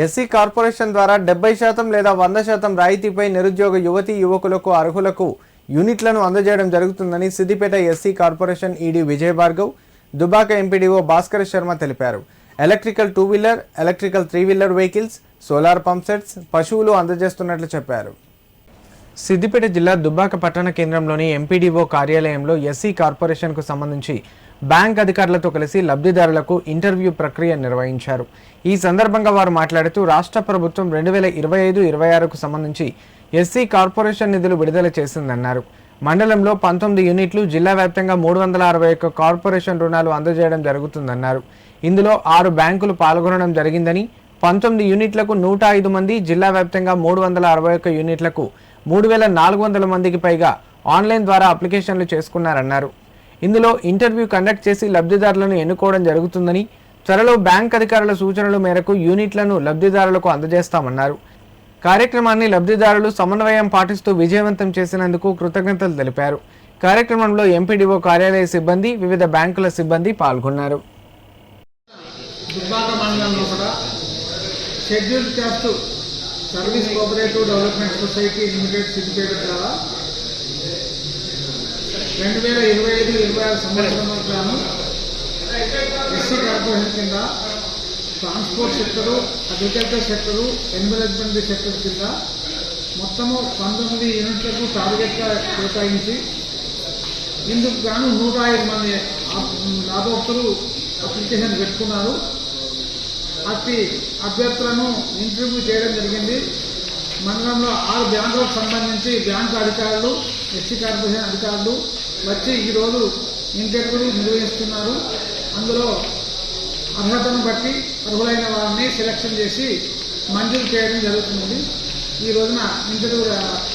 SC corporation ద్వారా 70% లేదా 100% రాయితీపై నిరుద్యోగ యువతీ యువకులకు అర్హులకు యూనిట్లను అందజేయడం జరుగుతుందని Siddipet SC corporation ED Vijay Bhargav, Dubaka MPDO Bhaskar Sharma తెలిపారు. Electrical 2 wheeler, electrical 3 wheeler vehicles, solar pump sets, పశువులు అందజేస్తున్నట్లు చెప్పారు. సిద్దిపేట జిల్లా దుబ్బాక పట్టణ కేంద్రంలోని ఎంపీడీఓ కార్యాలయంలో ఎస్సీ కార్పొరేషన్కు సంబంధించి బ్యాంక్ అధికారులతో కలిసి లబ్ధిదారులకు ఇంటర్వ్యూ ప్రక్రియ నిర్వహించారు. ఈ సందర్భంగా వారు మాట్లాడుతూ రాష్ట్ర ప్రభుత్వం 2025-26కు సంబంధించి ఎస్సీ కార్పొరేషన్ నిధులు విడుదల చేసిందన్నారు. మండలంలో 19 యూనిట్లు, జిల్లా వ్యాప్తంగా 361 కార్పొరేషన్ రుణాలు అందజేయడం జరుగుతుందన్నారు. ఇందులో 6 బ్యాంకులు పాల్గొనడం జరిగిందని, 19 యూనిట్లకు 105 మంది, జిల్లా వ్యాప్తంగా 361 యూనిట్లకు 3400 మందికి పైగా ఆన్లైన్ ద్వారా అప్లికేషన్లు చేసుకున్నారన్నారు. ఇందులో ఇంటర్వ్యూ కండక్ట్ చేసి లబ్ధిదారులను ఎన్నుకోవడం జరుగుతుందని, త్వరలో బ్యాంక్ అధికారుల సూచనల మేరకు యూనిట్లను లబ్ధిదారులకు అందజేస్తామన్నారు. కార్యక్రమాన్ని లబ్ధిదారులు సమన్వయం పాటిస్తూ విజయవంతం చేసినందుకు కృతజ్ఞతలు తెలిపారు. కార్యక్రమంలో ఎంపీడీఓ కార్యాలయ సిబ్బంది, వివిధ బ్యాంకుల సిబ్బంది పాల్గొన్నారు. Scheduled cost service cooperative development society limited Siddipet ద్వారా 2025-26 సంవత్సరం ఎస్సీ కార్పొరేషన్ కింద transport sector, agriculture sector, environment sector కింద మొత్తము 19 యూనిట్లకు టార్గెట్గా కేటాయించి ఇందుకు గాను 105 మంది లాభోక్తులు అప్లికేషన్ పెట్టుకున్నారు. అతి అభ్యర్థులను ఇంటర్వ్యూ చేయడం జరిగింది. మండలంలో 6 బ్యాంకులకు సంబంధించి బ్యాంకు అధికారులు, ఎస్సీ కార్పొరేషన్ అధికారులు వచ్చి ఈరోజు ఇంటర్వ్యూలు నిర్వహిస్తున్నారు. అందులో అర్హతను బట్టి అర్హులైన వారిని సెలక్షన్ చేసి మంజూరు చేయడం జరుగుతుంది. ఈ రోజున ఇంటర్వ్యూ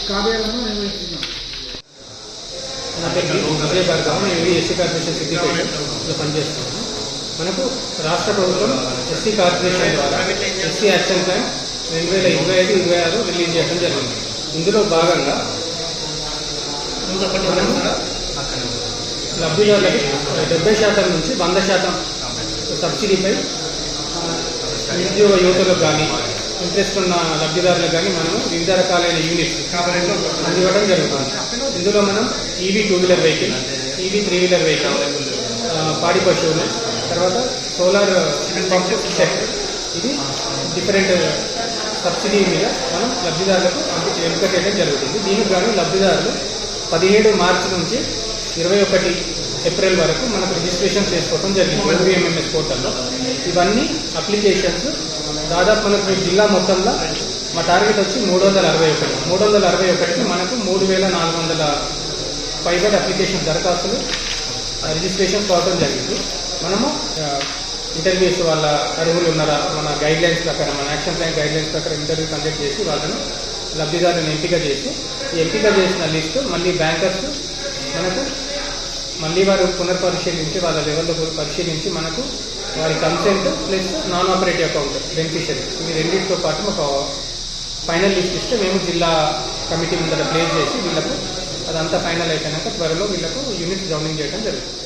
కార్యాలయంలో నిర్వహిస్తున్నాం. నా పేరు విజయ్ భార్గవ్, నేను ఎస్సీ కార్పొరేషన్ సిద్దిపేటలో పనిచేస్తున్నాను. మనకు రాష్ట్ర ప్రభుత్వం ఎస్సీ కార్పొరేషన్ ద్వారా ఎస్సీ యాక్షన్ ప్లాన్ 2025-26 రిలీజ్ చేయడం జరిగింది. ఇందులో భాగంగా లబ్ధిదారులకి 70% నుంచి 100% సబ్సిడీపై నిరుద్యోగ యువతలకు కానీ, ఇంట్రెస్ట్ ఉన్న లబ్ధిదారులకు కానీ మనము వివిధ రకాలైన యూనిట్స్ అందివ్వడం జరుగుతుంది. ఇందులో మనం EV 2 wheeler vehicle, EV 3 wheeler vehicle, పాడి పశువులు, తర్వాత సోలార్ పంప్ సెట్, ఇది డిఫరెంట్ సబ్సిడీ మీద మనం లబ్ధిదారులకు ఎంపిక చేయడం జరుగుతుంది. దీనికి గాను లబ్ధిదారులు 17 మార్చి నుంచి 21 ఏప్రిల్ వరకు మనకు రిజిస్ట్రేషన్ చేసుకోవడం జరిగింది OVMMS పోర్టల్లో. ఇవన్నీ అప్లికేషన్స్ దాదాపు మనకు జిల్లా మొత్తంలో మా టార్గెట్ వచ్చి 361కి మనకు 3400 పైగా అప్లికేషన్ దరఖాస్తులు రిజిస్ట్రేషన్ కావడం జరిగింది. మనము ఇంటర్వ్యూస్ వాళ్ళ అర్హులు ఉన్నారా, మన గైడ్లైన్స్ ప్రకారం, మన యాక్షన్ ప్లాన్ గైడ్లైన్స్ ప్రకారం ఇంటర్వ్యూ కండక్ట్ చేసి వాళ్ళను లబ్ధిదారులను ఎంపిక చేసి, ఈ ఎంపిక చేసిన లిస్టు మళ్ళీ బ్యాంకర్స్ మనకు మళ్ళీ వారు పునర్పరిశీలించి వాళ్ళ లెవెల్లో పరిశీలించి మనకు వారి consent plus non operative account beneficiary, ఇవి రెండింటితో పాటు ఒక ఫైనల్ లిస్ట్ ఇస్తే మేము జిల్లా కమిటీ ముందర ప్లేస్ చేసి వీళ్ళకు అదంతా ఫైనల్ అయిపోయినాక త్వరలో వీళ్ళకు యూనిట్స్ జౌనింగ్ చేయడం జరుగుతుంది.